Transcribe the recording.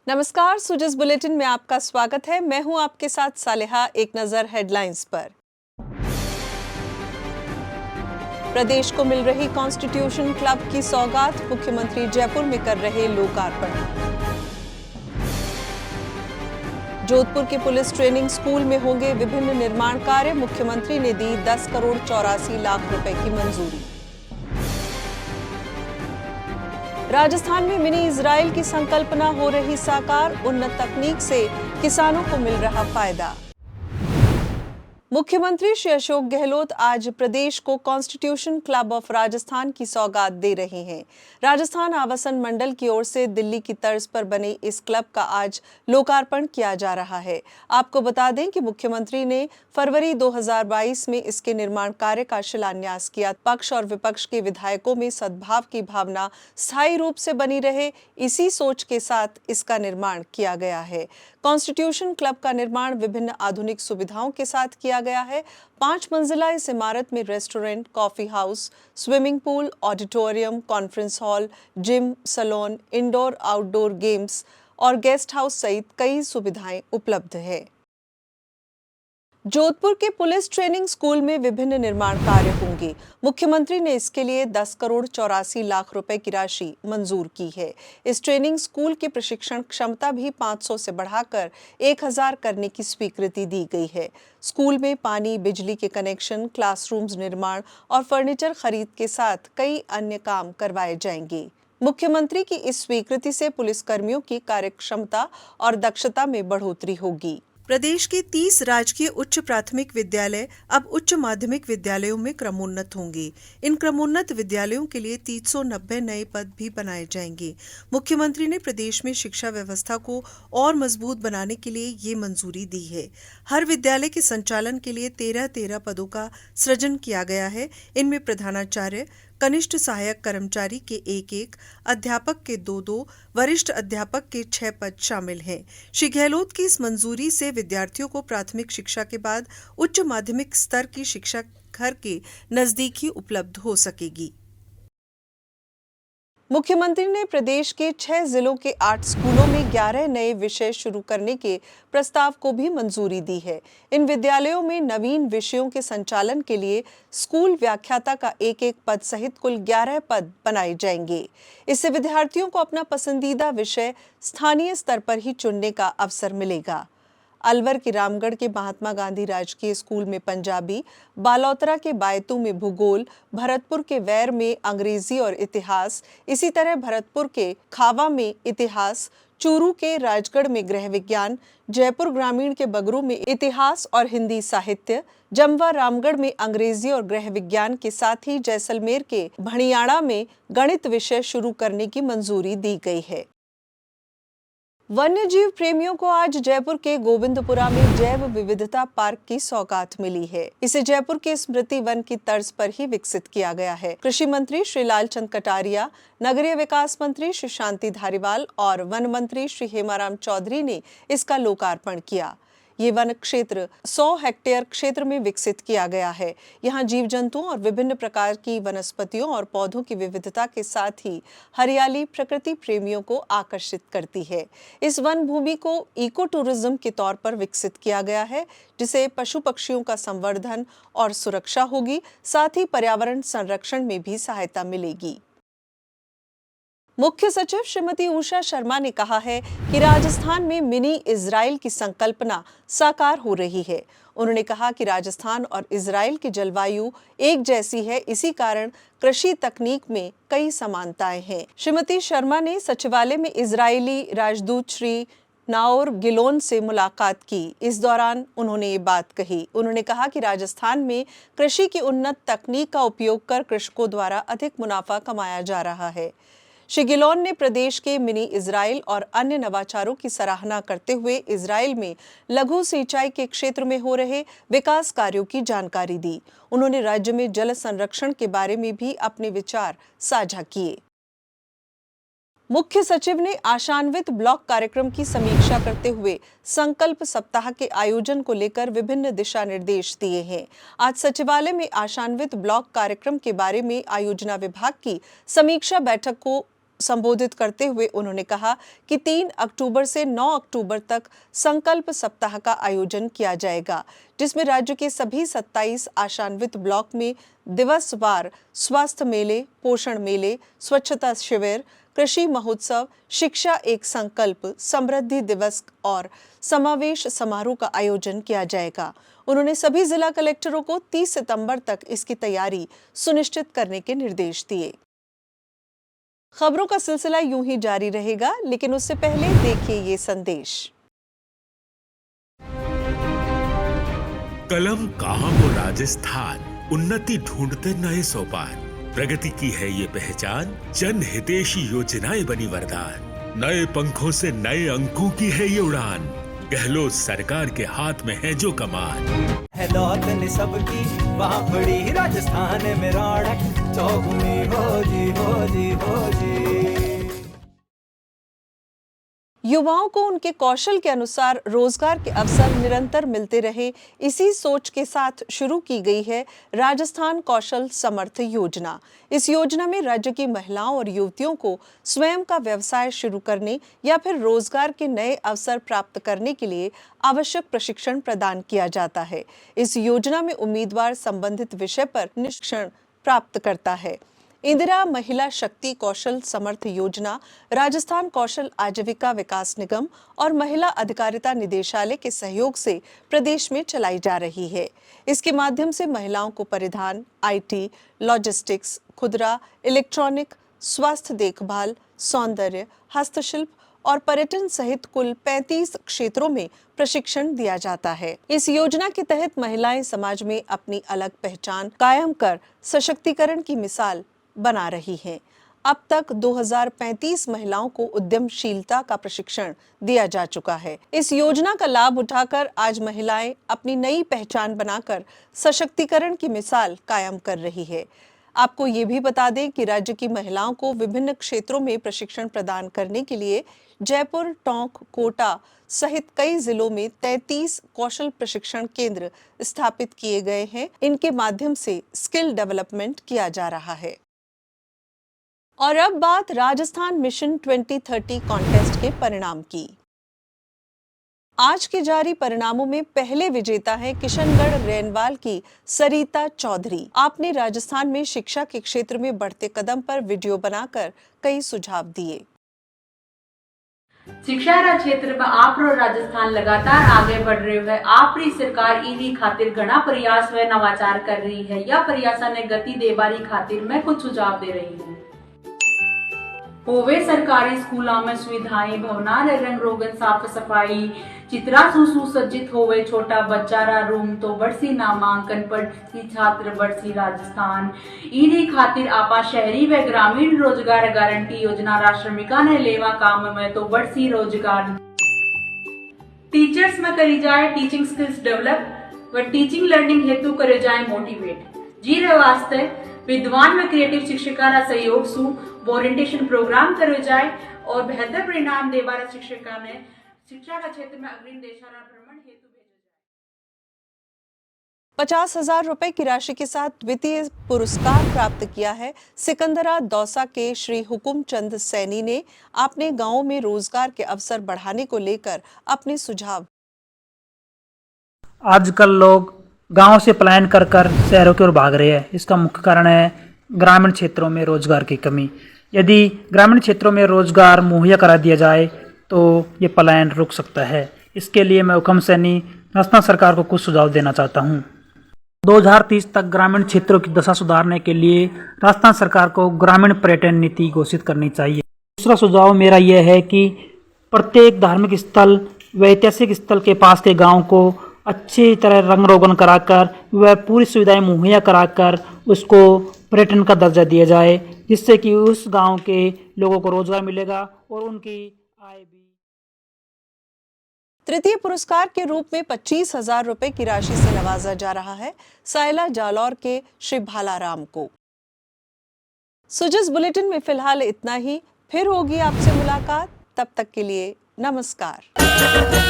नमस्कार, सुजस बुलेटिन में आपका स्वागत है। मैं हूं आपके साथ सालेहा। एक नजर हेडलाइंस पर। प्रदेश को मिल रही कॉन्स्टिट्यूशन क्लब की सौगात, मुख्यमंत्री जयपुर में कर रहे लोकार्पण। जोधपुर के पुलिस ट्रेनिंग स्कूल में होंगे विभिन्न निर्माण कार्य, मुख्यमंत्री ने दी 10 करोड़ 84 लाख रुपए की मंजूरी। राजस्थान में मिनी इजराइल की संकल्पना हो रही साकार, उन्नत तकनीक से किसानों को मिल रहा फायदा। मुख्यमंत्री श्री अशोक गहलोत आज प्रदेश को कॉन्स्टिट्यूशन क्लब ऑफ राजस्थान की सौगात दे रहे हैं। राजस्थान आवासन मंडल की ओर से दिल्ली की तर्ज पर बने इस क्लब का आज लोकार्पण किया जा रहा है। आपको बता दें कि मुख्यमंत्री ने फरवरी 2022 में इसके निर्माण कार्य का शिलान्यास किया। पक्ष और विपक्ष के विधायकों में सद्भाव की भावना स्थायी रूप से बनी रहे, इसी सोच के साथ इसका निर्माण किया गया है। कॉन्स्टिट्यूशन क्लब का निर्माण विभिन्न आधुनिक सुविधाओं के साथ किया गया है। 5 मंजिला इस इमारत में restaurant, coffee house, swimming pool, auditorium, conference hall, gym, saloon, indoor outdoor games और गेस्ट हाउस सहित कई सुविधाएं उपलब्ध है। जोधपुर के पुलिस ट्रेनिंग स्कूल में विभिन्न निर्माण कार्य होंगे। मुख्यमंत्री ने इसके लिए 10 करोड़ 84 लाख रुपए की राशि मंजूर की है। इस ट्रेनिंग स्कूल की प्रशिक्षण क्षमता भी 500 से बढ़ाकर 1000 करने की स्वीकृति दी गई है। स्कूल में पानी, बिजली के कनेक्शन, क्लासरूम्स निर्माण और फर्नीचर खरीद के साथ कई अन्य काम करवाए जाएंगे। मुख्यमंत्री की इस स्वीकृति से पुलिसकर्मियों की कार्यक्षमता और दक्षता में बढ़ोतरी होगी। प्रदेश के 30 राजकीय उच्च प्राथमिक विद्यालय अब उच्च माध्यमिक विद्यालयों में क्रमोन्नत होंगे। इन क्रमोन्नत विद्यालयों के लिए 390 नए पद भी बनाए जाएंगे। मुख्यमंत्री ने प्रदेश में शिक्षा व्यवस्था को और मजबूत बनाने के लिए ये मंजूरी दी है। हर विद्यालय के संचालन के लिए 13 पदों का सृजन किया गया है। इनमें प्रधानाचार्य, कनिष्ठ सहायक कर्मचारी के 1, अध्यापक के 2, वरिष्ठ अध्यापक के 6 पद शामिल हैं। श्री गहलोत की इस मंजूरी से विद्यार्थियों को प्राथमिक शिक्षा के बाद उच्च माध्यमिक स्तर की शिक्षा घर के नजदीक ही उपलब्ध हो सकेगी। मुख्यमंत्री ने प्रदेश के 6 जिलों के 8 स्कूलों में 11 नए विषय शुरू करने के प्रस्ताव को भी मंजूरी दी है। इन विद्यालयों में नवीन विषयों के संचालन के लिए स्कूल व्याख्याता का 1 पद सहित कुल 11 पद बनाए जाएंगे। इससे विद्यार्थियों को अपना पसंदीदा विषय स्थानीय स्तर पर ही चुनने का अवसर मिलेगा। अलवर के रामगढ़ के महात्मा गांधी राजकीय स्कूल में पंजाबी, बालोतरा के बायतू में भूगोल, भरतपुर के वैर में अंग्रेजी और इतिहास, इसी तरह भरतपुर के खावा में इतिहास, चूरू के राजगढ़ में गृह विज्ञान, जयपुर ग्रामीण के बगरू में इतिहास और हिंदी साहित्य, जमवा रामगढ़ में अंग्रेजी और गृह विज्ञान के साथ ही जैसलमेर के भणियाड़ा में गणित विषय शुरू करने की मंजूरी दी गई है। वन्यजीव प्रेमियों को आज जयपुर के गोविंदपुरा में जैव विविधता पार्क की सौगात मिली है। इसे जयपुर के स्मृति वन की तर्ज पर ही विकसित किया गया है। कृषि मंत्री श्री लालचंद कटारिया, नगरीय विकास मंत्री श्री शांति धारीवाल और वन मंत्री श्री हेमाराम चौधरी ने इसका लोकार्पण किया। ये वन क्षेत्र 100 हेक्टेयर क्षेत्र में विकसित किया गया है। यहाँ जीव जंतुओं और विभिन्न प्रकार की वनस्पतियों और पौधों की विविधता के साथ ही हरियाली प्रकृति प्रेमियों को आकर्षित करती है। इस वन भूमि को इको टूरिज्म के तौर पर विकसित किया गया है, जिसे पशु पक्षियों का संवर्धन और सुरक्षा होगी, साथ ही पर्यावरण संरक्षण में भी सहायता मिलेगी। मुख्य सचिव श्रीमती उषा शर्मा ने कहा है कि राजस्थान में मिनी इजराइल की संकल्पना साकार हो रही है। उन्होंने कहा कि राजस्थान और इजराइल की जलवायु एक जैसी है, इसी कारण कृषि तकनीक में कई समानताएं हैं। श्रीमती शर्मा ने सचिवालय में इजरायली राजदूत श्री नाओर गिलोन से मुलाकात की। इस दौरान उन्होंने ये बात कही। उन्होंने कहा कि राजस्थान में कृषि की उन्नत तकनीक का उपयोग कर कृषकों द्वारा अधिक मुनाफा कमाया जा रहा है। श्री गिलोन ने प्रदेश के मिनी इजराइल और अन्य नवाचारों की सराहना करते हुए इजराइल में लघु सिंचाई के क्षेत्र में हो रहे विकास कार्यों की जानकारी दी। उन्होंने राज्य में जल संरक्षण के बारे में भी अपने विचार साझा किए। मुख्य सचिव ने आशान्वित ब्लॉक कार्यक्रम की समीक्षा करते हुए संकल्प सप्ताह के आयोजन को लेकर विभिन्न दिशा निर्देश दिए हैं। आज सचिवालय में आशान्वित ब्लॉक कार्यक्रम के बारे में आयोजना विभाग की समीक्षा बैठक को संबोधित करते हुए उन्होंने कहा कि 3 अक्टूबर से 9 अक्टूबर तक संकल्प सप्ताह का आयोजन किया जाएगा, जिसमें राज्य के सभी 27 आशान्वित ब्लॉक में दिवसवार स्वास्थ्य मेले, पोषण मेले, स्वच्छता शिविर, कृषि महोत्सव, शिक्षा एक संकल्प, समृद्धि दिवस और समावेश समारोह का आयोजन किया जाएगा। उन्होंने सभी जिला कलेक्टरों को 30 सितंबर तक इसकी तैयारी सुनिश्चित करने के निर्देश दिए। खबरों का सिलसिला यूं ही जारी रहेगा, लेकिन उससे पहले देखिए ये संदेश। कलम कहां वो राजस्थान, उन्नति ढूंढते नए सोपान, प्रगति की है ये पहचान, जन हितैषी योजनाएं बनी वरदान, नए पंखों से नए अंकों की है ये उड़ान, गहलोत सरकार के हाथ में है जो कमान। है लौटने सबकी वहाँ बड़ी राजस्थान में रौनक, चौगुनी हो जी। युवाओं को उनके कौशल के अनुसार रोजगार के अवसर निरंतर मिलते रहे, इसी सोच के साथ शुरू की गई है राजस्थान कौशल समर्थ योजना। इस योजना में राज्य की महिलाओं और युवतियों को स्वयं का व्यवसाय शुरू करने या फिर रोजगार के नए अवसर प्राप्त करने के लिए आवश्यक प्रशिक्षण प्रदान किया जाता है। इस योजना में उम्मीदवार संबंधित विषय पर प्रशिक्षण प्राप्त करता है। इंदिरा महिला शक्ति कौशल समर्थ योजना राजस्थान कौशल आजीविका विकास निगम और महिला अधिकारिता निदेशालय के सहयोग से प्रदेश में चलाई जा रही है। इसके माध्यम से महिलाओं को परिधान, IT, लॉजिस्टिक्स, खुदरा, इलेक्ट्रॉनिक, स्वास्थ्य देखभाल, सौंदर्य, हस्तशिल्प और पर्यटन सहित कुल 35 क्षेत्रों में प्रशिक्षण दिया जाता है। इस योजना के तहत महिलाएं समाज में अपनी अलग पहचान कायम कर सशक्तिकरण की मिसाल बना रही हैं। अब तक 2035 महिलाओं को उद्यमशीलता का प्रशिक्षण दिया जा चुका है। इस योजना का लाभ उठाकर आज महिलाएं अपनी नई पहचान बनाकर सशक्तिकरण की मिसाल कायम कर रही है। आपको ये भी बता दें कि राज्य की महिलाओं को विभिन्न क्षेत्रों में प्रशिक्षण प्रदान करने के लिए जयपुर, टोंक, कोटा सहित कई जिलों में 33 कौशल प्रशिक्षण केंद्र स्थापित किए गए हैं। इनके माध्यम से स्किल डेवलपमेंट किया जा रहा है। और अब बात राजस्थान मिशन 2030 कॉन्टेस्ट के परिणाम की। आज के जारी परिणामों में पहले विजेता हैं किशनगढ़ रेनवाल की सरिता चौधरी। आपने राजस्थान में शिक्षा के क्षेत्र में बढ़ते कदम पर वीडियो बनाकर कई सुझाव दिए। शिक्षा रा क्षेत्र में आपरो राजस्थान लगातार आगे बढ़ रही है। आपरी सरकार इनी खातिर घना प्रयास व नवाचार कर रही है। यह प्रयास ने गति देबारी खातिर मैं कुछ सुझाव दे रही हूँ। होवे सरकारी स्कूलों में सुविधाएं, भवनालय, रंग रोगन, साफ सफाई, चित्रा सुसज्जित होवे, छोटा बच्चा रा रूम तो बढ़सी नामांकन पर छात्र बढ़सी राजस्थान। इन्हीं खातिर आपा शहरी व ग्रामीण रोजगार गारंटी योजना रा श्रमिका ने लेवा काम में तो बढ़सी रोजगार। टीचर्स में करी जाए टीचिंग स्किल्स डेवलप व टीचिंग लर्निंग हेतु करे जाए मोटिवेट। जीरे वास्ते विद्वान में क्रिएटिव शिक्षिका रा सहयोग सु ओरिएंटेशन प्रोग्राम करे जाए और बेहतर परिणाम देवारा शिक्षिका ने शिक्षा का क्षेत्र में अग्रिम देशारा भ्रमण हेतु भेजा जाए। 50,000 रुपए की राशि के साथ द्वितीय पुरस्कार प्राप्त किया है सिकंदरा दौसा के श्री हुकुमचंद सैनी ने। आपने गांवों में रोजगार के अवसर बढ़ाने को लेकर अपने सुझाव। आजकल लोग गांव से पलायन कर शहरों की ओर भाग रहे हैं। इसका मुख्य कारण है ग्रामीण क्षेत्रों में रोजगार की कमी। यदि ग्रामीण क्षेत्रों में रोजगार मुहैया करा दिया जाए तो ये पलायन रुक सकता है। इसके लिए मैं हुकुम सैनी राजस्थान सरकार को कुछ सुझाव देना चाहता हूँ। 2030 तक ग्रामीण क्षेत्रों की दशा सुधारने के लिए राजस्थान सरकार को ग्रामीण पर्यटन नीति घोषित करनी चाहिए। दूसरा सुझाव मेरा यह है कि प्रत्येक धार्मिक स्थल व ऐतिहासिक स्थल के पास के गाँव को अच्छी तरह रंग रोगन कराकर व पूरी सुविधाएं मुहैया कराकर उसको पर्यटन का दर्जा दिया जाए, जिससे कि उस गांव के लोगों को रोजगार मिलेगा और उनकी आय भी। तृतीय पुरस्कार के रूप में 25,000 रुपए की राशि से नवाजा जा रहा है सायला जालौर के श्री भालाराम को। सुजस बुलेटिन में फिलहाल इतना ही। फिर होगी आपसे मुलाकात। तब तक के लिए नमस्कार।